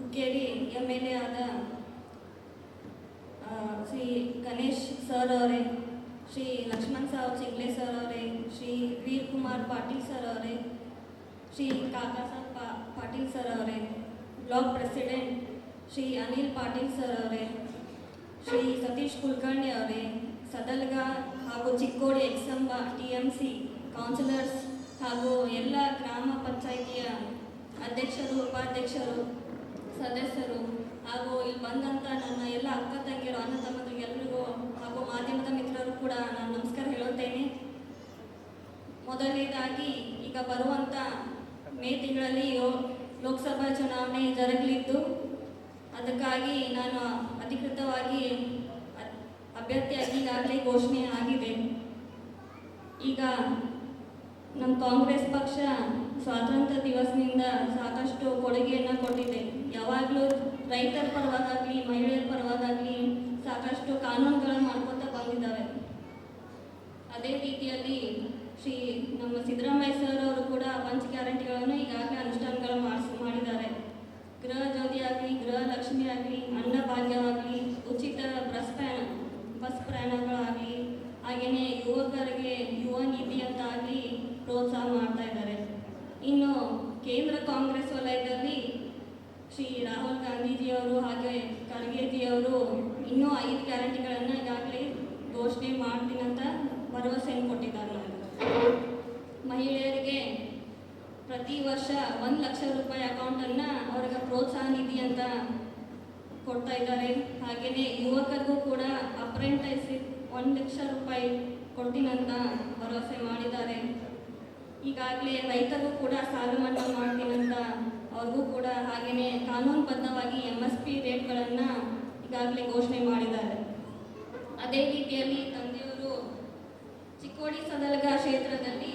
Hukkeri MLA ಆದ Shri Ganesh sir ಅವರೇ, Shri Laxman Sav Chingle sir ಅವರೇ, ಶ್ರೀ ವೀರ್ ಕುಮಾರ್ ಪಾಟೀಲ್ ಸರ್ ಅವರೇ, ಶ್ರೀ ಕಾಕಾ ಸಾಹೇಬ್ ಪಾಟೀಲ್ ಸರ್ ಅವರೇ, block president Shri Anil Patil sir ಅವರೇ, ಶ್ರೀ ಸತೀಶ್ ಕುಲಕರ್ಣಿ ಅವರೇ, ಸದಲ್ಗ ಹಾಗೂ ಚಿಕ್ಕೋಡಿ ಎಕ್ಸಂಬ TMC ಕೌನ್ಸಿಲರ್ಸ್ ಹಾಗೂ ಎಲ್ಲ ಗ್ರಾಮ ಪಂಚಾಯಿತಿಯ ಅಧ್ಯಕ್ಷರು, ಉಪಾಧ್ಯಕ್ಷರು, ಸದಸ್ಯರು ಹಾಗೂ ಇಲ್ಲಿ ಬಂದಂಥ ನನ್ನ ಎಲ್ಲ ಅಕ್ಕ ತಂಗಿಯರು, ಅಣ್ಣ ತಮ್ಮಂದಿರಿಗೆ ಎಲ್ಲರಿಗೂ ಹಾಗೂ ಮಾಧ್ಯಮದ ಮಿತ್ರರು ಕೂಡ ನಾನು ನಮಸ್ಕಾರ ಹೇಳುತ್ತೇನೆ. ಮೊದಲನೇದಾಗಿ ಈಗ ಬರುವಂಥ ಮೇ ತಿಂಗಳಲ್ಲಿ ಲೋಕಸಭಾ ಚುನಾವಣೆ ಜರುಗಲಿದ್ದು, ಅದಕ್ಕಾಗಿ ನಾನು ಅಧಿಕೃತವಾಗಿ ಅಭ್ಯರ್ಥಿಯಾಗಿ ಈಗಾಗಲೇ ಘೋಷಣೆ ಆಗಿದೆ. ಈಗ ನಮ್ಮ ಕಾಂಗ್ರೆಸ್ ಪಕ್ಷ ಸ್ವಾತಂತ್ರ್ಯ ದಿವಸದಿಂದ ಸಾಕಷ್ಟು ಕೊಡುಗೆಯನ್ನು ಕೊಟ್ಟಿದೆ. ಯಾವಾಗಲೂ ರೈತರ ಪರವಾಗಲಿ ಮಹಿಳೆಯರ ಪರವಾಗಲಿ ಸಾಕಷ್ಟು ಕಾನೂನುಗಳನ್ನು ಮಾಡ್ಕೊತಾ ಬಂದಿದ್ದಾವೆ. ಅದೇ ರೀತಿಯಲ್ಲಿ ನಮ್ಮ ಸಿದ್ದರಾಮಯ್ಯ ಸರ್ ಅವರು ಕೂಡ ಪಂಚ ಗ್ಯಾರಂಟಿಗಳನ್ನು ಈಗಾಗಲೇ ಅನುಷ್ಠಾನಗಳು ಮಾಡಿದ್ದಾರೆ. ಗೃಹ ಜ್ಯೋತಿ ಆಗಲಿ, ಗೃಹ ಲಕ್ಷ್ಮಿ ಆಗಲಿ, ಅನ್ನ ಭಾಗ್ಯವಾಗಲಿ, ಉಚಿತ ಬಸ್ ಪ್ರಯಾಣಗಳಾಗಲಿ, ಹಾಗೆಯೇ ಯುವಕರಿಗೆ ಯುವ ನಿಧಿ ಅಂತ ಆಗಲಿ ಪ್ರೋತ್ಸಾಹ ಮಾಡ್ತಾ ಇದ್ದಾರೆ. ಇನ್ನು ಕೇಂದ್ರ ಕಾಂಗ್ರೆಸ್ ವಲಯದಲ್ಲಿ ಶ್ರೀ ರಾಹುಲ್ ಗಾಂಧೀಜಿಯವರು ಹಾಗೆ ಖರ್ಗೆಜಿಯವರು ಇನ್ನೂ 5 ಗ್ಯಾರಂಟಿಗಳನ್ನು ಈಗಾಗಲೇ ಘೋಷಣೆ ಮಾಡ್ತೀನಂತ ಭರವಸೆಯನ್ನು ಕೊಟ್ಟಿದ್ದಾರೆ. ಮಹಿಳೆಯರಿಗೆ ಪ್ರತಿ ವರ್ಷ 1 ಲಕ್ಷ ರೂಪಾಯಿ ಅಕೌಂಟನ್ನು ಅವ್ರಿಗೆ ಪ್ರೋತ್ಸಾಹ ನಿಧಿ ಅಂತ ಕೊಡ್ತಾ ಇದ್ದಾರೆ. ಹಾಗೆಯೇ ಯುವಕರಿಗೂ ಕೂಡ ಅಪ್ರೆಂಟಿಸ್ಶಿಪ್ 1 ಲಕ್ಷ ರೂಪಾಯಿ ಕೊಡ್ತೀನಂತ ಭರವಸೆ ಮಾಡಿದ್ದಾರೆ. ಈಗಾಗಲೇ ರೈತರಿಗೂ ಕೂಡ ಸಾಲ ಮನ್ನಾ ಮಾಡ್ತೀನಂತ ಅವ್ರಿಗೂ ಕೂಡ, ಹಾಗೆಯೇ ಕಾನೂನುಬದ್ಧವಾಗಿ MSP ರೇಟ್ಗಳನ್ನು ಈಗಾಗಲೇ ಘೋಷಣೆ ಮಾಡಿದ್ದಾರೆ. ಅದೇ ರೀತಿಯಲ್ಲಿ ತಂದೆಯವರು ಚಿಕ್ಕೋಡಿ ಸದಲಗ ಕ್ಷೇತ್ರದಲ್ಲಿ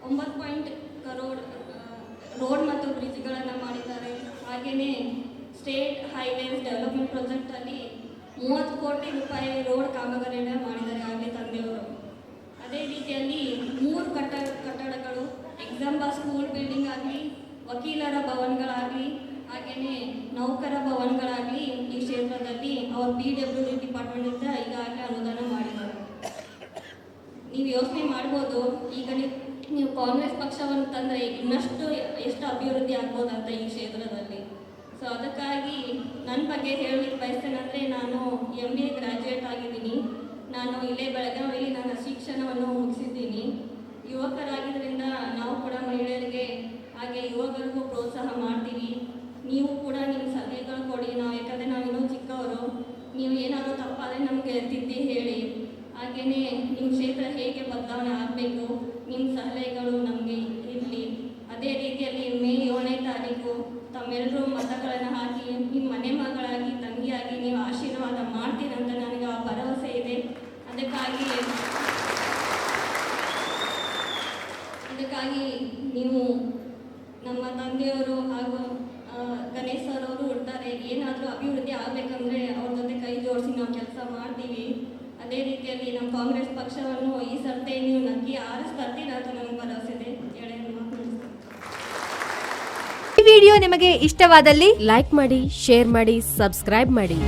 9 ಕರೋಡ್ ರೋಡ್ ಮತ್ತು ಬ್ರಿಡ್ಜ್ಗಳನ್ನು ಮಾಡಿದ್ದಾರೆ. ಹಾಗೆಯೇ ಸ್ಟೇಟ್ ಹೈವೇಸ್ ಡೆವಲಪ್ಮೆಂಟ್ ಪ್ರಾಜೆಕ್ಟಲ್ಲಿ 30 ಕೋಟಿ ರೂಪಾಯಿ ರೋಡ್ ಕಾಮಗಾರಿಯನ್ನು ಮಾಡಿದ್ದಾರೆ ಆಗಲೇ ತಂದೆಯವರು. ಅದೇ ರೀತಿಯಲ್ಲಿ 3 ಕಟ್ಟಡಗಳು, ಎಕ್ಸಾಂಬ ಸ್ಕೂಲ್ ಬಿಲ್ಡಿಂಗ್ ಆಗಲಿ, ವಕೀಲರ ಭವನಗಳಾಗಲಿ, ಹಾಗೆಯೇ ನೌಕರ ಭವನಗಳಾಗಲಿ ಈ ಕ್ಷೇತ್ರದಲ್ಲಿ ಅವ್ರ PWD ಡಿಪಾರ್ಟ್ಮೆಂಟಿಂದ ಈಗಾಗಲೇ ಅನುದಾನ ಮಾಡಿದ್ದಾರೆ. ನೀವು ಯೋಚನೆ ಮಾಡ್ಬೋದು, ಈಗ ನೀವು ಕಾಂಗ್ರೆಸ್ ಪಕ್ಷವನ್ನು ತಂದರೆ ಇನ್ನಷ್ಟು ಎಷ್ಟು ಅಭಿವೃದ್ಧಿ ಆಗ್ಬೋದಂತ ಈ ಕ್ಷೇತ್ರದಲ್ಲಿ. ಸೊ ಅದಕ್ಕಾಗಿ ನನ್ನ ಬಗ್ಗೆ ಹೇಳಲಿಕ್ಕೆ ಬಯಸ್ತೇನೆಂದರೆ, ನಾನು MBA ಗ್ರ್ಯಾಜುಯೇಟ್ ಆಗಿದ್ದೀನಿ. ನಾನು ಇಲ್ಲೇ ಬೆಳಗಾವಿಯಲ್ಲಿ ನನ್ನ ಶಿಕ್ಷಣವನ್ನು ಮುಗಿಸಿದ್ದೀನಿ. ಯುವಕರಾಗಿದ್ದರಿಂದ ನಾವು ಕೂಡ ಮಹಿಳೆಯರಿಗೆ ಹಾಗೆ ಯುವಕರಿಗೂ ಪ್ರೋತ್ಸಾಹ ಮಾಡ್ತೀವಿ. ನೀವು ಕೂಡ ನಿಮ್ಮ ಸಲಹೆಗಳು ಕೊಡಿ. ಯಾಕಂದರೆ ನಾವಿನ್ನೂ ಚಿಕ್ಕವರು, ನೀವು ಏನಾದರೂ ತಪ್ಪಾದರೆ ನಮಗೆ ತಿದ್ದಿ ಹೇಳಿ. ಹಾಗೆಯೇ ನಿಮ್ಮ ಕ್ಷೇತ್ರ ಹೇಗೆ ಬದಲಾವಣೆ ಆಗಬೇಕು, ನಿಮ್ಮ ಸಲಹೆಗಳು ನಮಗೆ ಇರಲಿ. ಅದೇ ರೀತಿಯಲ್ಲಿ ಮೇ 7ನೇ ತಾರೀಕು ತಮ್ಮೆಲ್ಲರೂ ಮತಗಳನ್ನು ಹಾಕಿ ನಿಮ್ಮ ಮನೆ ಮಗಳಾಗಿ, ತಂಗಿಯಾಗಿ ನೀವು ಆಶೀರ್ವಾದ ಮಾಡ್ತೀರಂತ ನನಗೆ ಆ ಭರವಸೆ ಇದೆ. ಅದಕ್ಕಾಗಿ ನೀವು ನಮ್ಮ ತಂದೆಯವರು ಹಾಗೂ ಗಣೇಶ್ ಸರ್ ಅವರು ಇರ್ತಾರೆ, ಏನಾದರೂ ಅಭಿವೃದ್ಧಿ ಆಗಬೇಕಂದ್ರೆ ಅವ್ರ ಜೊತೆ ಕೈ ಜೋಡಿಸಿ ನಾವು ಕೆಲಸ ಮಾಡ್ತೀವಿ. ಅದೇ ರೀತಿಯಲ್ಲಿ ನಮ್ಮ ಕಾಂಗ್ರೆಸ್ ಪಕ್ಷವನ್ನು ಈ ಸರ್ತಿ ನೀವು ನಗ್ಗಿ ಆರಿಸ್ತೀರ ಅಂತ ನನಗೆ ಭರವಸೆ ಇದೆ. ಈ ವಿಡಿಯೋ ನಿಮಗೆ ಇಷ್ಟವಾದಲ್ಲಿ ಲೈಕ್ ಮಾಡಿ, ಶೇರ್ ಮಾಡಿ, ಸಬ್ಸ್ಕ್ರೈಬ್ ಮಾಡಿ.